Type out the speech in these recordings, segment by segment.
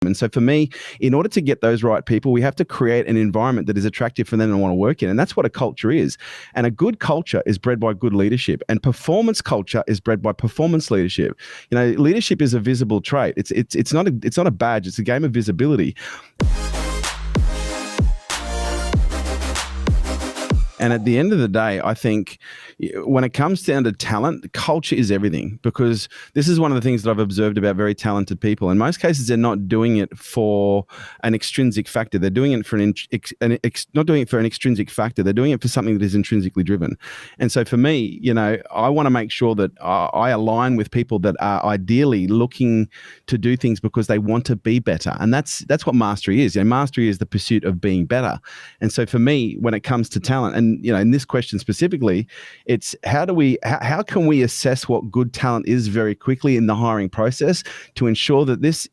And so for me, in order to get those right people, we have to create an environment that is attractive for them to want to work in. And that's what a culture is. And a good culture is bred by good leadership. And performance culture is bred by performance leadership. You know, leadership is a visible trait. It's not a badge. It's a game of visibility. And at the end of the day, I think when it comes down to talent, culture is everything, because this is one of the things that I've observed about very talented people. In most cases, they're not doing it for an extrinsic factor. They're doing it for not doing it for an extrinsic factor. They're doing it for something that is intrinsically driven. And so for me, you know, I want to make sure that I align with people that are ideally looking to do things because they want to be better. And that's what mastery is. You know, mastery is the pursuit of being better. And so for me, when it comes to talent, and you know, in this question specifically, it's how can we assess what good talent is very quickly in the hiring process to ensure that this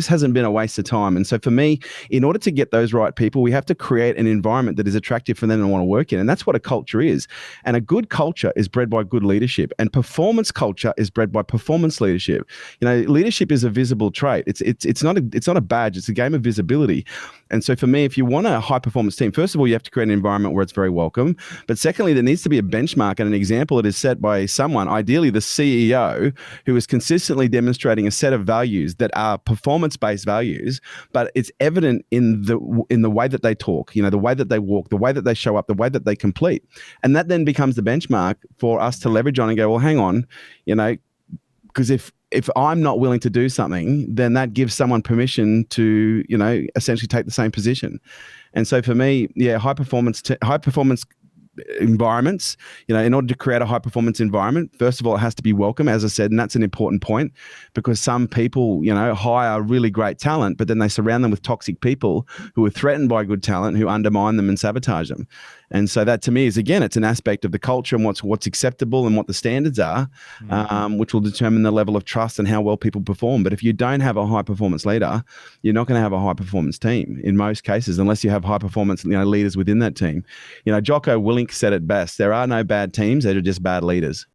hasn't been a waste of time. And so for me, in order to get those right people, we have to create an environment that is attractive for them to want to work in. And that's what a culture is. And a good culture is bred by good leadership. And performance culture is bred by performance leadership. You know, leadership is a visible trait. It's not a badge. It's a game of visibility. And so for me, if you want a high performance team, first of all, you have to create an environment where it's very welcome. But secondly, there needs to be a benchmark and an example that is set by someone, ideally the CEO, who is consistently demonstrating a set of values that are performance-based values, but it's evident in the way that they talk, you know, the way that they walk, the way that they show up, the way that they complete. And that then becomes the benchmark for us to leverage on and go, well, hang on, you know, because if I'm not willing to do something, then that gives someone permission to, you know, essentially take the same position. And so for me, yeah, high performance environments, you know, in order to create a high performance environment, first of all, it has to be welcome, as I said, and that's an important point, because some people, you know, hire really great talent, but then they surround them with toxic people who are threatened by good talent, who undermine them and sabotage them. And so that to me is, again, it's an aspect of the culture and what's acceptable and what the standards are, which will determine the level of trust and how well people perform. But if you don't have a high performance leader, you're not going to have a high performance team in most cases, unless you have high performance, you know, leaders within that team. You know, Jocko Willink said it best: there are no bad teams, there are just bad leaders.